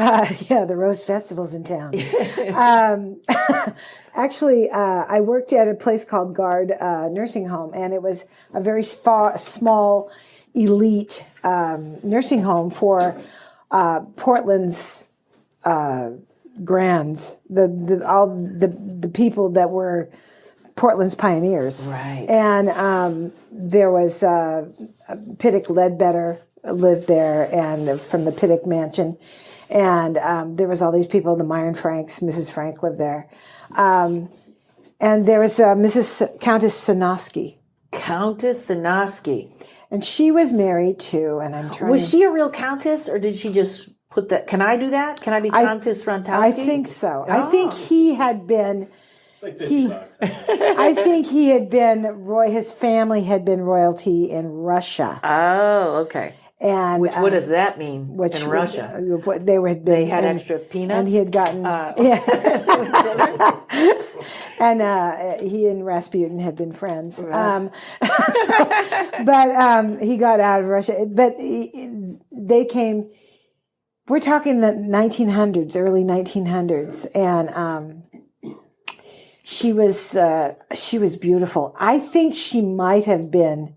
yeah, the Rose Festival's in town. Actually, I worked at a place called Guard Nursing Home, and it was a very small, elite nursing home for Portland's grands, all the people that were Portland's pioneers. Right. And there was Pittock Ledbetter lived there, and from the Pittock Mansion. And there was all these people, the Myron Franks, Mrs. Frank lived there. And there was Countess Sanofsky. Countess Sanofsky. And she was married to, and I'm trying Was she a real countess, or did she just put that? Can I do that? Can I be Countess Rontowski? I think so. Oh. I think he had been... Like $50. I think he had been his family had been royalty in Russia. Oh, okay. And what does that mean in Russia? They had extra peanuts, and he had gotten and he and Rasputin had been friends. Right. But he got out of Russia. But they came. We're talking the 1900s, early 1900s, and she was beautiful. I think she might have been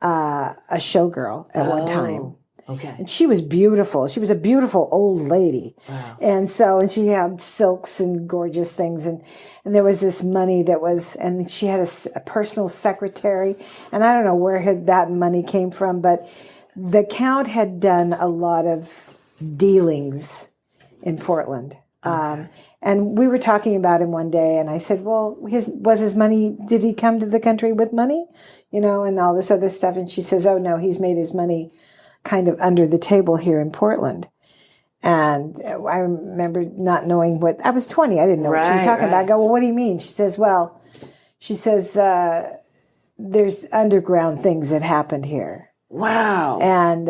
a showgirl at one time. Okay. And she was beautiful. She was a beautiful old lady. Wow. And she had silks and gorgeous things. And there was this money and she had a personal secretary. And I don't know where that money came from, but the Count had done a lot of dealings in Portland. Okay. And we were talking about him one day, and I said, well, his money, did he come to the country with money? And all this other stuff. And she says, oh, no, he's made his money kind of under the table here in Portland. And I remember not knowing I was 20. I didn't know what she was talking about. I go, well, what do you mean? She says, there's underground things that happened here. Wow. And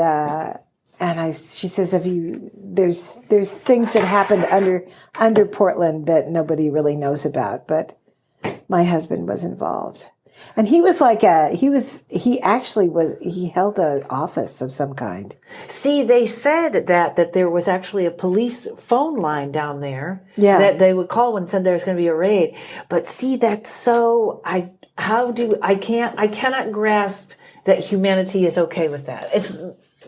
she says, there's things that happened under Portland that nobody really knows about, but my husband was involved. And he was he held an office of some kind. See, they said that there was actually a police phone line down there that they would call when said there was going to be a raid. But see, that's so, I cannot grasp that humanity is okay with that.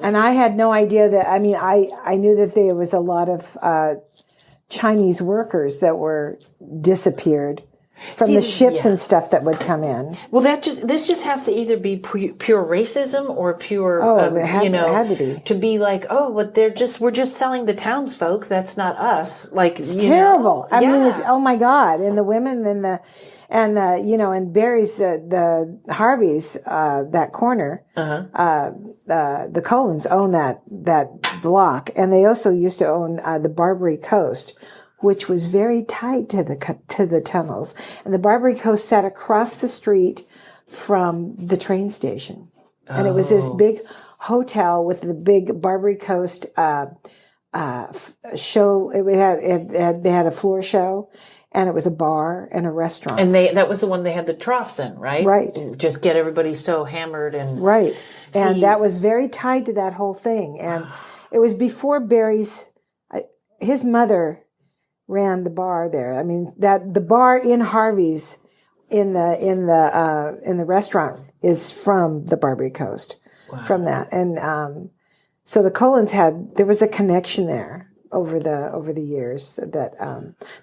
And I had no idea that, I knew that there was a lot of Chinese workers that were disappeared from the ships and stuff that would come in. Well, this just has to either be pure racism or pure, it had to be. To be like, but we're just selling the townsfolk. That's not us. Like, it's terrible. I mean, oh my God. And the women and Barry's, the Harveys, that corner, the Colons own that block. And they also used to own, the Barbary Coast, which was very tight to the tunnels. And the Barbary Coast sat across the street from the train station. And it was this big hotel with the big Barbary Coast, show. They had a floor show. And it was a bar and a restaurant. And that was the one they had the troughs in, right? Right. Just get everybody so hammered and... Right. And that was very tied to that whole thing. And it was before Barry's... his mother ran the bar there. I mean, the bar in Harvey's in the restaurant is from the Barbary Coast. Wow. From that. And so the Colons there was a connection there. Over the years that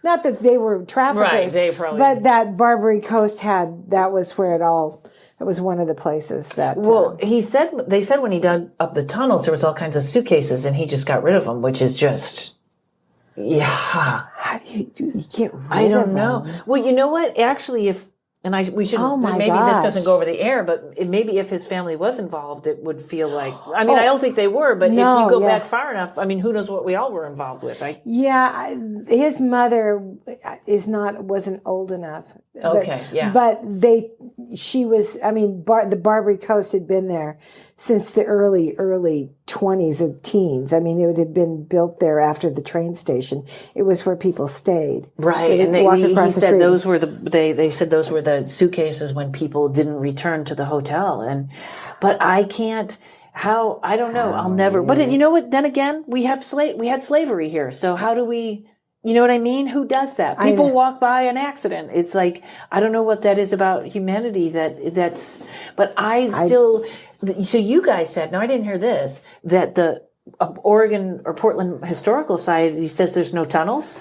not that they were traffickers, but that Barbary Coast that was where it was one of the places that. Well, they said when he dug up the tunnels, there was all kinds of suitcases, and he just got rid of them, which is just, yeah. How do you get rid of them? I don't know. Well, you know what? Actually, we should, maybe this doesn't go over the air, but maybe if his family was involved, it would feel like, I don't think they were, but if you go back far enough, who knows what we all were involved with, right? Yeah, his mother wasn't old enough. Okay, But the Barbary Coast had been there since the early 20s or teens. It had been built there after the train station. It was where people stayed. Right, and he said those were they said those were the suitcases when people didn't return to the hotel. But I can't, How, I don't know. I'll never, but you know what? Then again, we had slavery here. So how do we, you know what I mean? Who does that? People walk by an accident. It's like, I don't know what that is about humanity but so you guys said, no, I didn't hear this, that the Oregon or Portland Historical Society says there's no tunnels.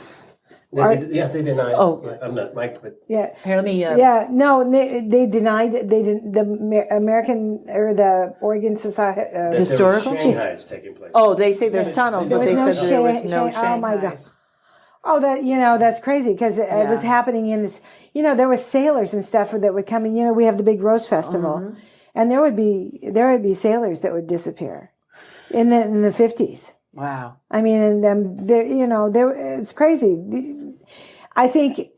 They denied. Oh, I'm not Mike, but Yeah. Here, let me. No, they denied it. They didn't. The American or the Oregon Society Historical. Shanghai is taking place. Oh, they say there's tunnels, but they said there was no Shanghai. Oh my God. Oh, that's crazy because it was happening in this. There was sailors and stuff that would come in. We have the big Rose Festival, and there would be sailors that would disappear in the 50s. Wow. I mean, and it's crazy. I think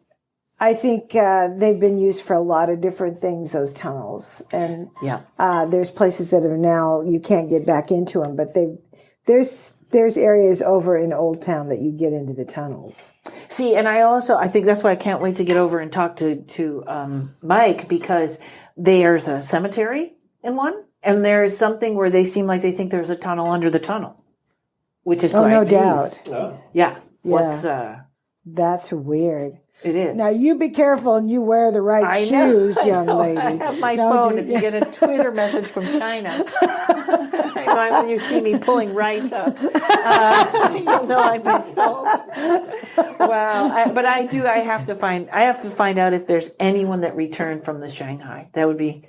they've been used for a lot of different things, those tunnels. And there's places that are now, you can't get back into them, but there's areas over in Old Town that you get into the tunnels. See, and I think that's why I can't wait to get over and talk to Mike, because there's a cemetery in one, and there's something where they seem like they think there's a tunnel under the tunnel. Which is no doubt. Yeah. That's weird. It is. Now you be careful and you wear the right shoes, young lady. I have my phone. If you get a Twitter message from China, when you see me pulling rice up, you'll know I've been sold. Wow. But I have to find out if there's anyone that returned from the Shanghai. That would be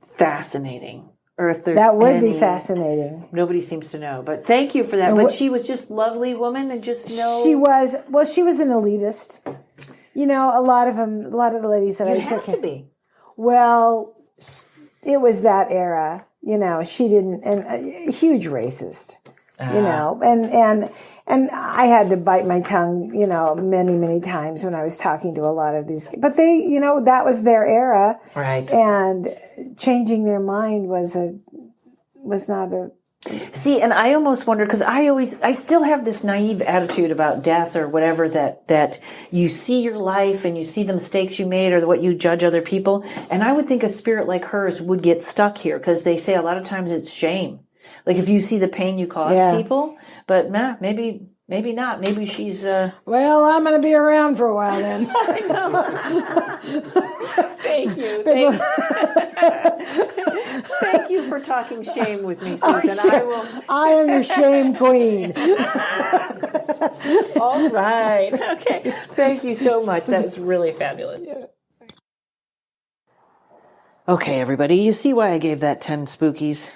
fascinating. Or if there's be fascinating. Nobody seems to know. But thank you for that. But she was just a lovely woman and just She was an elitist. A lot of the ladies that I took. You have to be. Well, it was that era. She didn't, and a huge racist. And I had to bite my tongue, many, many times when I was talking to a lot of these. But they, that was their era, right? And changing their mind was not a. See, and I almost wonder, because I still have this naive attitude about death or whatever, that you see your life and you see the mistakes you made or what you judge other people. And I would think a spirit like hers would get stuck here, because they say a lot of times it's shame. Like if you see the pain you cause people, but maybe not. Maybe she's. Well, I'm going to be around for a while then. I know. Thank you. Thank you for talking shame with me, Susan. I am your shame queen. All right. Okay. Thank you so much. That was really fabulous. Yeah. Okay, everybody. You see why I gave that 10 spookies?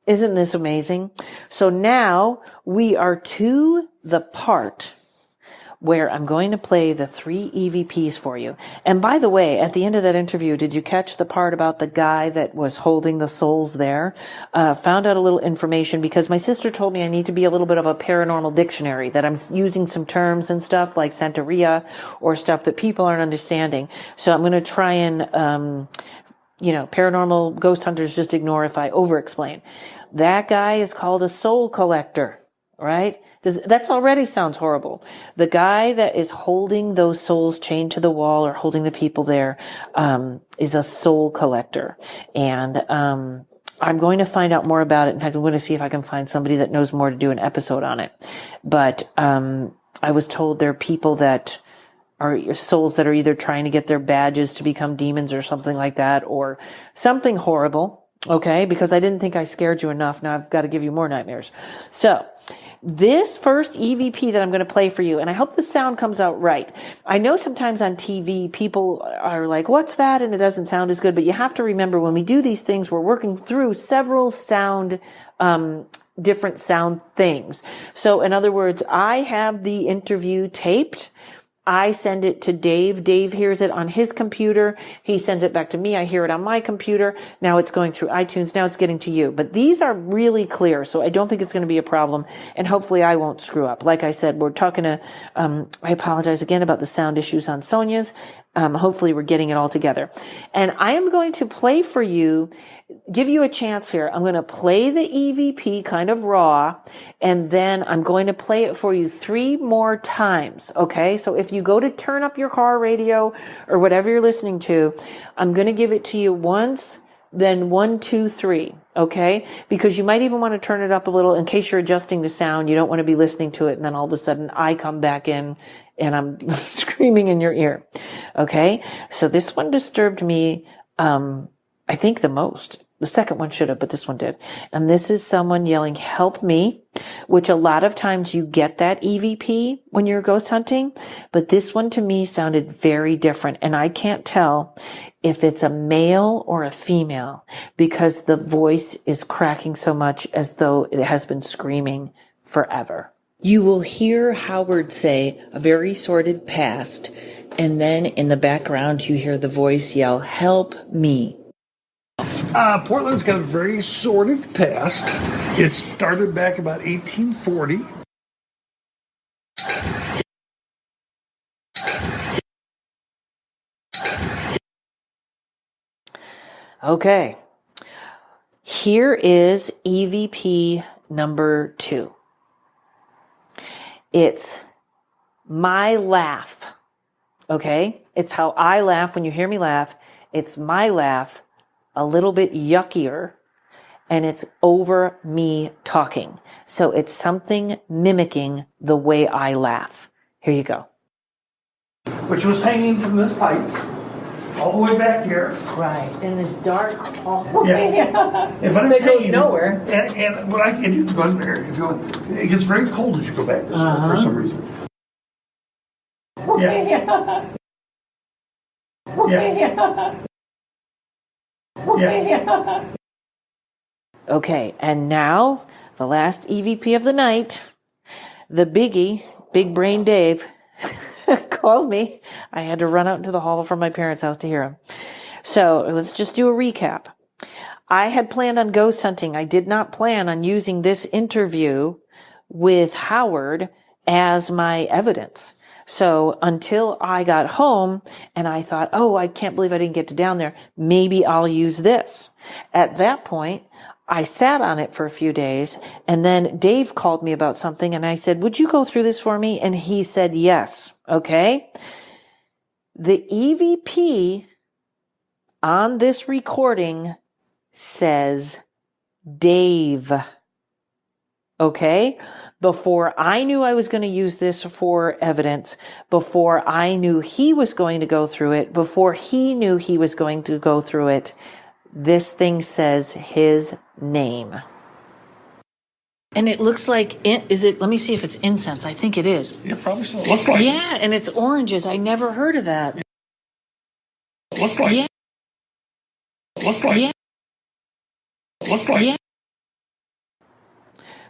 Isn't this amazing? So now we are to the part where I'm going to play the 3 EVPs for you. And by the way, at the end of that interview, did you catch the part about the guy that was holding the souls there? Found out a little information, because my sister told me I need to be a little bit of a paranormal dictionary, that I'm using some terms and stuff like Santeria or stuff that people aren't understanding. So I'm going to try and paranormal ghost hunters just ignore if I over-explain. That guy is called a soul collector, right? That already sounds horrible. The guy that is holding those souls chained to the wall or holding the people there is a soul collector. And I'm going to find out more about it. In fact, I'm going to see if I can find somebody that knows more to do an episode on it. But I was told there are people that are your souls that are either trying to get their badges to become demons or something like that, or something horrible. Okay. Because I didn't think I scared you enough. Now I've got to give you more nightmares. So this first EVP that I'm going to play for you, and I hope the sound comes out right. I know sometimes on TV, people are like, what's that? And it doesn't sound as good, but you have to remember when we do these things, we're working through several different sound things. So in other words, I have the interview taped. I send it to Dave. Dave hears it on his computer. He sends it back to me. I hear it on my computer. Now it's going through iTunes. Now it's getting to you. But these are really clear, so I don't think it's going to be a problem. And hopefully I won't screw up. Like I said, we're talking to, I apologize again about the sound issues on Sonia's. Hopefully we're getting it all together. And I am going to play for you, give you a chance here. I'm going to play the EVP kind of raw, and then I'm going to play it for you 3 more times. Okay. So if you go to turn up your car radio or whatever you're listening to, I'm going to give it to you once, then 1, 2, 3. Okay? Because you might even want to turn it up a little in case you're adjusting the sound. You don't want to be listening to it and then all of a sudden I come back in and I'm screaming in your ear. Okay? So this one disturbed me, I think the most. The second one should have, but this one did. And this is someone yelling, "Help me," which a lot of times you get that EVP when you're ghost hunting, but this one to me sounded very different. And I can't tell if it's a male or a female because the voice is cracking so much as though it has been screaming forever. You will hear Howard say a very sordid past, and then in the background you hear the voice yell, "Help me." Portland's got a very sordid past. It started back about 1840. Okay. Here is EVP number 2. It's my laugh. Okay? It's how I laugh when you hear me laugh. It's my laugh, a little bit yuckier, and it's over me talking. So it's something mimicking the way I laugh. Here you go. Which was hanging from this pipe all the way back here. Right. In this dark hall. Yeah. And what I'm That goes saying, nowhere. And what and you can go in there if you want. It gets very cold as you go back this way for some reason. Yeah. Yeah. Yeah. Okay, and now the last EVP of the night, the biggie, Big Brain Dave, called me. I had to run out into the hall from my parents' house to hear him. So let's just do a recap. I had planned on ghost hunting. I did not plan on using this interview with Howard as my evidence. So until I got home and I thought, oh, I can't believe I didn't get to down there. Maybe I'll use this. At that point, I sat on it for a few days and then Dave called me about something and I said, would you go through this for me? And he said, yes. Okay. The EVP on this recording says Dave. Okay? Before I knew I was going to use this for evidence, before I knew he was going to go through it, before he knew he was going to go through it, this thing says his name. And it looks like, let me see if it's incense. I think it is. Yeah, probably so. It looks like. Yeah, and it's oranges. I never heard of that. It looks like. Yeah. It looks like. Yeah. It looks like. Yeah.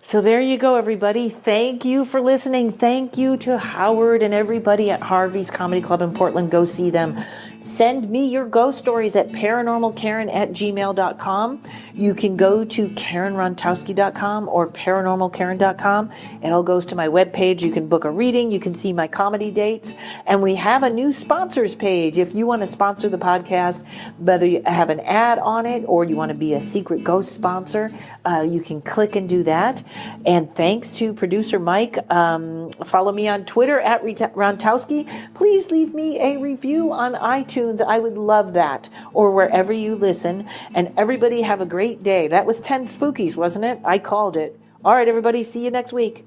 So there you go, everybody. Thank you for listening. Thank you to Howard and everybody at Harvey's Comedy Club in Portland. Go see them. Send me your ghost stories at paranormalkaren@gmail.com. You can go to karenrontowski.com or paranormalkaren.com. It all goes to my webpage. You can book a reading. You can see my comedy dates. And we have a new sponsors page. If you want to sponsor the podcast, whether you have an ad on it or you want to be a secret ghost sponsor, you can click and do that. And thanks to producer Mike. Follow me on Twitter at Rontowski. Please leave me a review on iTunes. I would love that. Or wherever you listen. And everybody have a great day. That was 10 Spookies, wasn't it? I called it. All right, everybody. See you next week.